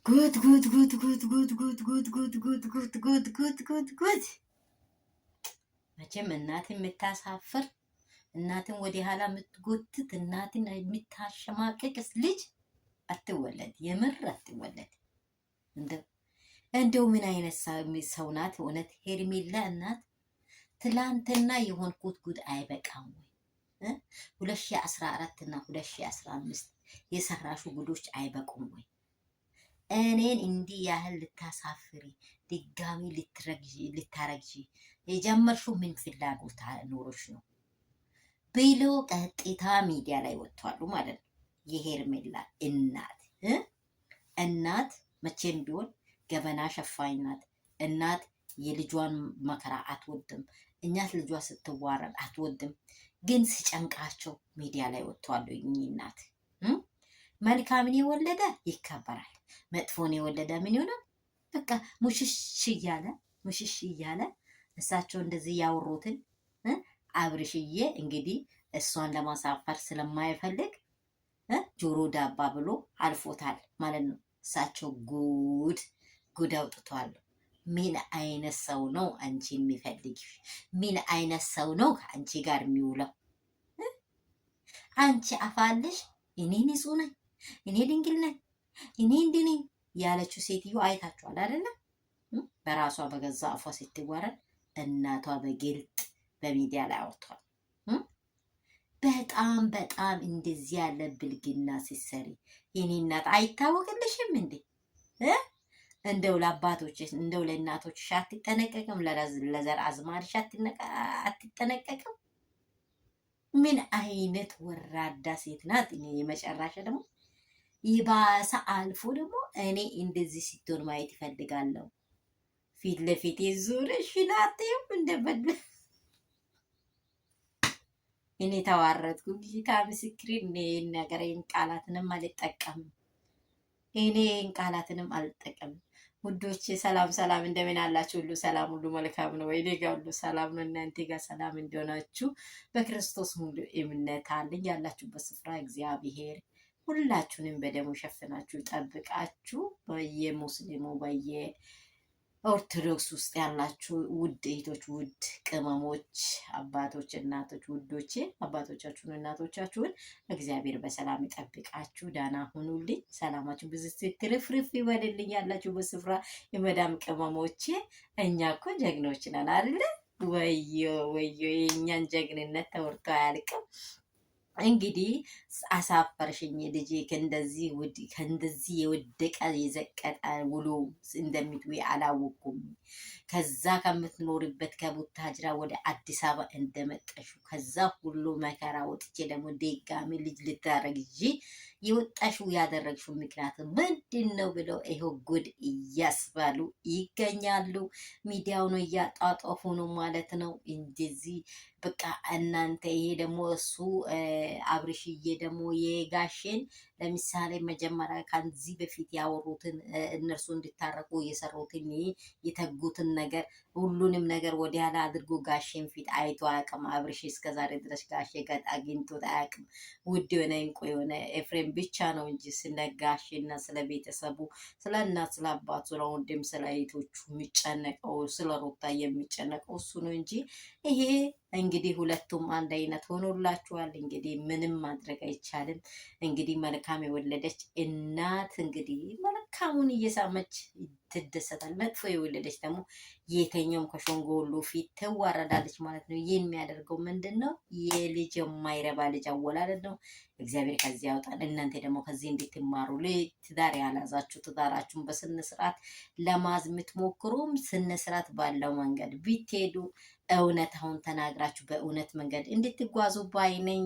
ጉድ ጉድ ጉድ ጉድ ጉድ ጉድ ጉድ ጉድ ጉድ ጉድ ጉድ ጉድ ጉድ ጉድ። መቼም እናትን የምታሳፍር እናትን ወደ ኋላ የምትጎትት እናትን የምታሸማቀቅስ ልጅ አትወለድ፣ የምር አትወለድ። እንደው ምን አይነት ሰው ናት? እውነት ሄርሜላ እናት ትላንትና የሆንኩት ጉድ አይበቃም ወይ? 2014 እና 2015 የሰራሹ ጉዶች አይበቁም ወይ? እኔን እንዲህ ያህል ልታሳፍሪ ድጋሚ ልታረግዢ የጀመርሽው ምን ፍላጎት ኖሮች ነው ብሎ ቀጥታ ሚዲያ ላይ ወጥቷሉ ማለት ነው። የሄርሜላ እናት መቼም ቢሆን ገበና ሸፋኝ ናት። እናት የልጇን መከራ አትወድም። እኛት ልጇ ስትዋረድ አትወድም። ግን ሲጨንቃቸው ሚዲያ ላይ ወጥቷሉ። እኚህ እናት መልካምን የወለደ ይከበራል፣ መጥፎን የወለደ ምን ይሆናል? በቃ ሙሽሽ እያለ እሳቸው እንደዚህ ያወሩትን አብርሽዬ እንግዲህ እሷን ለማሳፈር ስለማይፈልግ ጆሮ ዳባ ብሎ አልፎታል ማለት ነው። እሳቸው ጉድ አውጥቷል። ምን አይነት ሰው ነው አንቺን የሚፈልግ? ምን አይነት ሰው ነው ከአንቺ ጋር የሚውለው? አንቺ አፋለሽ እኔ ንጹህ ነኝ፣ እኔ ድንግል ነኝ፣ እኔ እንዲህ ነኝ ያለችው ሴትዮ አይታችኋል አይደለም? በራሷ በገዛ አፏ ስትዋረድ እናቷ በግልጥ በሚዲያ ላይ አውጥቷል። በጣም እንደዚህ ያለ ብልግና ሲሰሪ የኔ እናት አይታወቅልሽም እንዴ? እንደው ለአባቶች እንደው ለእናቶች አትጠነቀቅም? ለዘር አዝማድሽ አትጠነቀቅም? ምን አይነት ወራዳ ሴት ናት! እኔ የመጨረሻ ደግሞ ይባሰ አልፎ ደግሞ እኔ እንደዚህ ስትሆን ማየት ይፈልጋለሁ። ፊት ለፊት ዙረሽ ናትም እንደበደ እኔ ተዋረድኩ። ጌታ ምስክሬን ነገሬን ቃላትንም አልጠቀምም። እኔ ቃላትንም አልጠቀምም። ውዶቼ ሰላም እንደምን አላችሁ? ሁሉ ሰላም፣ ሁሉ መልካም ነው። እኔ ጋር ሁሉ ሰላም ነው። እናንተ ጋር ሰላም እንዲሆናችሁ በክርስቶስ ሙሉ እምነት አለኝ። ያላችሁበት ስፍራ እግዚአብሔር ሁላችሁንም በደሙ ሸፍናችሁ ጠብቃችሁ በየሙስሊሙ በየኦርቶዶክስ ውስጥ ያላችሁ ውድ እህቶች፣ ውድ ቅመሞች፣ አባቶች፣ እናቶች፣ ውዶቼ አባቶቻችሁን እናቶቻችሁን እግዚአብሔር በሰላም ይጠብቃችሁ። ዳና ሁኑልኝ። ሰላማችሁ ብዙ ስትርፍርፍ ይበልልኝ። ያላችሁ በስፍራ የመዳም ቅመሞቼ እኛ እኮ ጀግኖች ነን አይደለ? ወዮ የእኛን ጀግንነት ተወርቶ አያልቅም። እንግዲህ አሳፈርሽኝ ልጄ። ከእንደዚህ የወደቀ የዘቀጠ ውሎ እንደምትውይ አላወኩም። ከዛ ከምትኖርበት ከቡታጅራ ወደ አዲስ አበባ እንደመጠሹ ከዛ ሁሉ መከራ ወጥቼ ደግሞ ደጋሚ ልጅ ልታረግዢ የወጣሽው ያደረግሽው ምክንያት ምንድን ነው ብለው ይኸው ጉድ እያስባሉ ይገኛሉ። ሚዲያውን እያጣጣፉ ነው ማለት ነው። እንደዚህ በቃ እናንተ ይሄ ደግሞ እሱ አብርሽዬ ደግሞ የጋሼን ለምሳሌ መጀመሪያ ከዚህ በፊት ያወሩትን እነርሱ እንዲታረቁ የሰሩትን የተጉትን ነገር ሁሉንም ነገር ወዲያ ላይ አድርጎ ጋሼን ፊት አይቶ አያውቅም። አብርሽ እስከዛሬ ድረስ ጋሼ ጋር አግኝቶት አያውቅም። ውድ የሆነ እንቁ የሆነ ኤፍሬም ብቻ ነው እንጂ ስለ ጋሼና ስለ ቤተሰቡ፣ ስለ እናት፣ ስለ አባቱ፣ ስለ ወንድም፣ ስለ እህቶቹ የሚጨነቀው ስለ ሩታ የሚጨነቀው እሱ ነው እንጂ ይሄ እንግዲህ ሁለቱም አንድ አይነት ሆኖላችኋል። እንግዲህ ምንም ማድረግ አይቻልም። እንግዲህ መልካም የወለደች እናት እንግዲህ መልካሙን እየሳመች ትደሰታል። መጥፎ የወለደች ደግሞ የተኛውም ከሾንጎ ሁሉ ፊት ትዋረዳለች ማለት ነው። ይህ የሚያደርገው ምንድን ነው? የልጅ የማይረባ ልጅ አወላለድ ነው። እግዚአብሔር ከዚህ ያውጣል። እናንተ ደግሞ ከዚህ እንድትማሩ ትዳር ያላዛችሁ ትዳራችሁን በስነስርዓት ለማዝ የምትሞክሩም ስነስርዓት ባለው መንገድ ቢትሄዱ እውነታውን ተናግራችሁ በእውነት መንገድ እንድትጓዙ ባይ ነኝ።